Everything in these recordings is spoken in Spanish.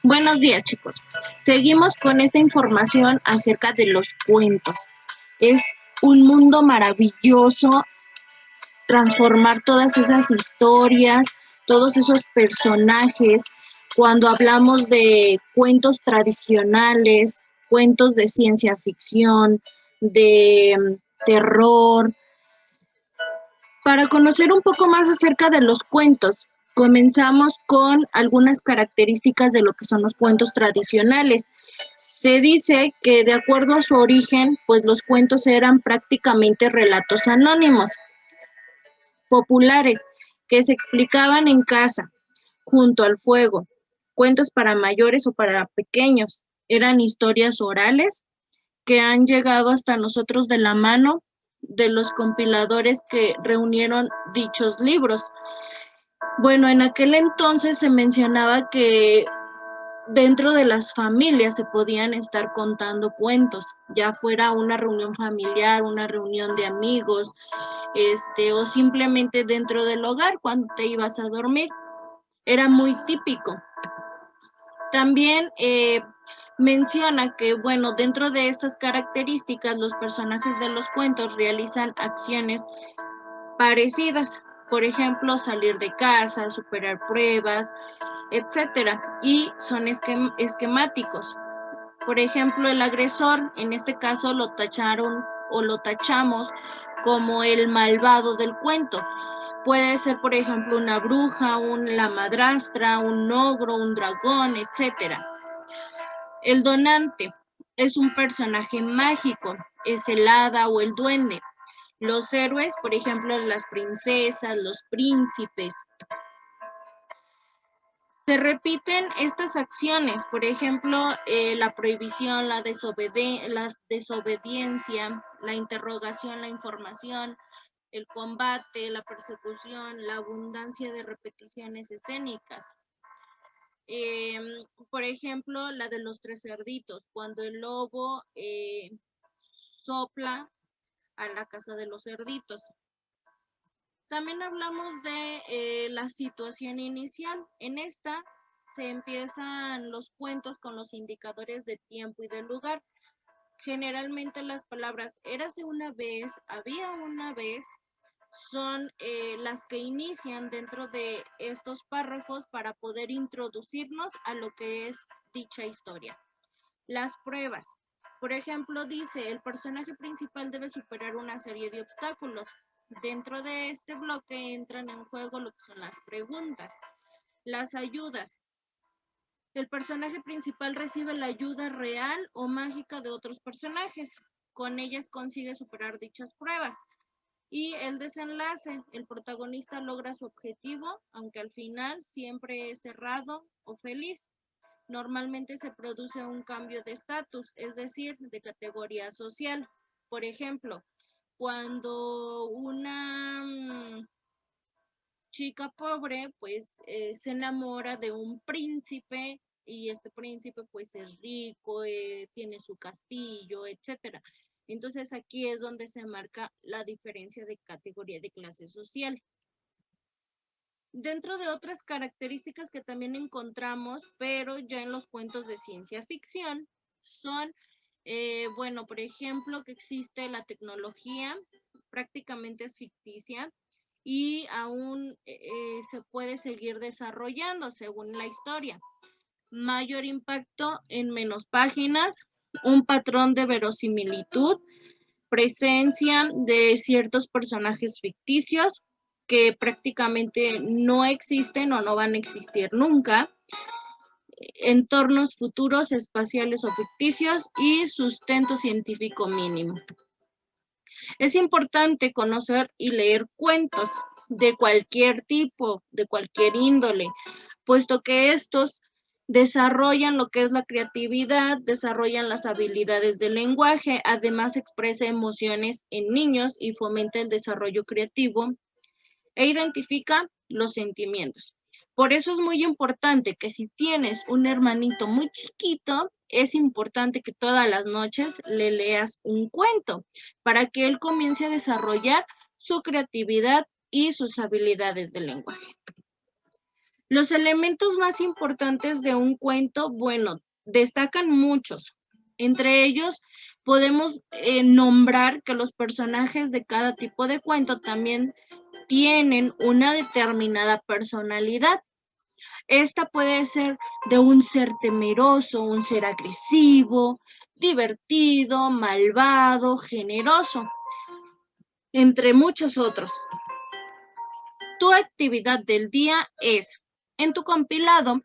Buenos días, chicos. Seguimos con esta información acerca de los cuentos. Es un mundo maravilloso transformar todas esas historias, todos esos personajes. Cuando hablamos de cuentos tradicionales, cuentos de ciencia ficción, de terror. Para conocer un poco más acerca de los cuentos, comenzamos con algunas características de lo que son los cuentos tradicionales. Se dice que de acuerdo a su origen, pues los cuentos eran prácticamente relatos anónimos, populares, que se explicaban en casa, junto al fuego, cuentos para mayores o para pequeños. Eran historias orales que han llegado hasta nosotros de la mano de los compiladores que reunieron dichos libros. Bueno, en aquel entonces se mencionaba que dentro de las familias se podían estar contando cuentos, ya fuera una reunión familiar, una reunión de amigos, o simplemente dentro del hogar cuando te ibas a dormir. Era muy típico. También menciona que, bueno, dentro de estas características, los personajes de los cuentos realizan acciones parecidas. Por ejemplo, salir de casa, superar pruebas, etcétera. Y son esquemáticos. Por ejemplo, el agresor, en este caso lo tacharon o lo tachamos como el malvado del cuento. Puede ser, por ejemplo, una bruja, la madrastra, un ogro, un dragón, etcétera. El donante es un personaje mágico, es el hada o el duende. Los héroes, por ejemplo, las princesas, los príncipes. Se repiten estas acciones, por ejemplo, la prohibición, la desobediencia, la interrogación, la información, el combate, la persecución, la abundancia de repeticiones escénicas. Por ejemplo, la de los tres cerditos, cuando el lobo sopla a la casa de los cerditos. También hablamos de la situación inicial. En esta se empiezan los cuentos con los indicadores de tiempo y de lugar. Generalmente las palabras érase una vez, había una vez, son las que inician dentro de estos párrafos para poder introducirnos a lo que es dicha historia. Las pruebas. Por ejemplo, dice, el personaje principal debe superar una serie de obstáculos. Dentro de este bloque entran en juego lo que son las preguntas. Las ayudas. El personaje principal recibe la ayuda real o mágica de otros personajes. Con ellas consigue superar dichas pruebas. Y el desenlace, el protagonista logra su objetivo, aunque al final siempre es cerrado o feliz. Normalmente se produce un cambio de estatus, es decir, de categoría social. Por ejemplo, cuando una chica pobre pues se enamora de un príncipe y este príncipe pues es rico, tiene su castillo, etcétera. Entonces aquí es donde se marca la diferencia de categoría de clase social. Dentro de otras características que también encontramos, pero ya en los cuentos de ciencia ficción, son, bueno, por ejemplo, que existe la tecnología, prácticamente es ficticia, y aún se puede seguir desarrollando según la historia. Mayor impacto en menos páginas, un patrón de verosimilitud, presencia de ciertos personajes ficticios que prácticamente no existen o no van a existir nunca, entornos futuros, espaciales o ficticios y sustento científico mínimo. Es importante conocer y leer cuentos de cualquier tipo, de cualquier índole, puesto que estos desarrollan lo que es la creatividad, desarrollan las habilidades del lenguaje, además expresa emociones en niños y fomenta el desarrollo creativo e identifica los sentimientos. Por eso es muy importante que si tienes un hermanito muy chiquito, es importante que todas las noches le leas un cuento para que él comience a desarrollar su creatividad y sus habilidades de lenguaje. Los elementos más importantes de un cuento, bueno, destacan muchos. Entre ellos, podemos nombrar que los personajes de cada tipo de cuento también tienen una determinada personalidad. Esta puede ser de un ser temeroso, un ser agresivo, divertido, malvado, generoso, entre muchos otros. Tu actividad del día es, en tu compilado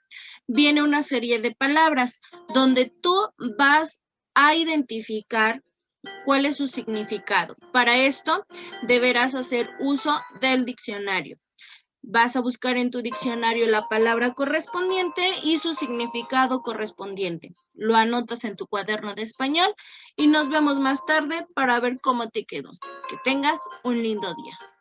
viene una serie de palabras donde tú vas a identificar cuál es su significado. Para esto deberás hacer uso del diccionario. Vas a buscar en tu diccionario la palabra correspondiente y su significado correspondiente. Lo anotas en tu cuaderno de español y nos vemos más tarde para ver cómo te quedó. Que tengas un lindo día.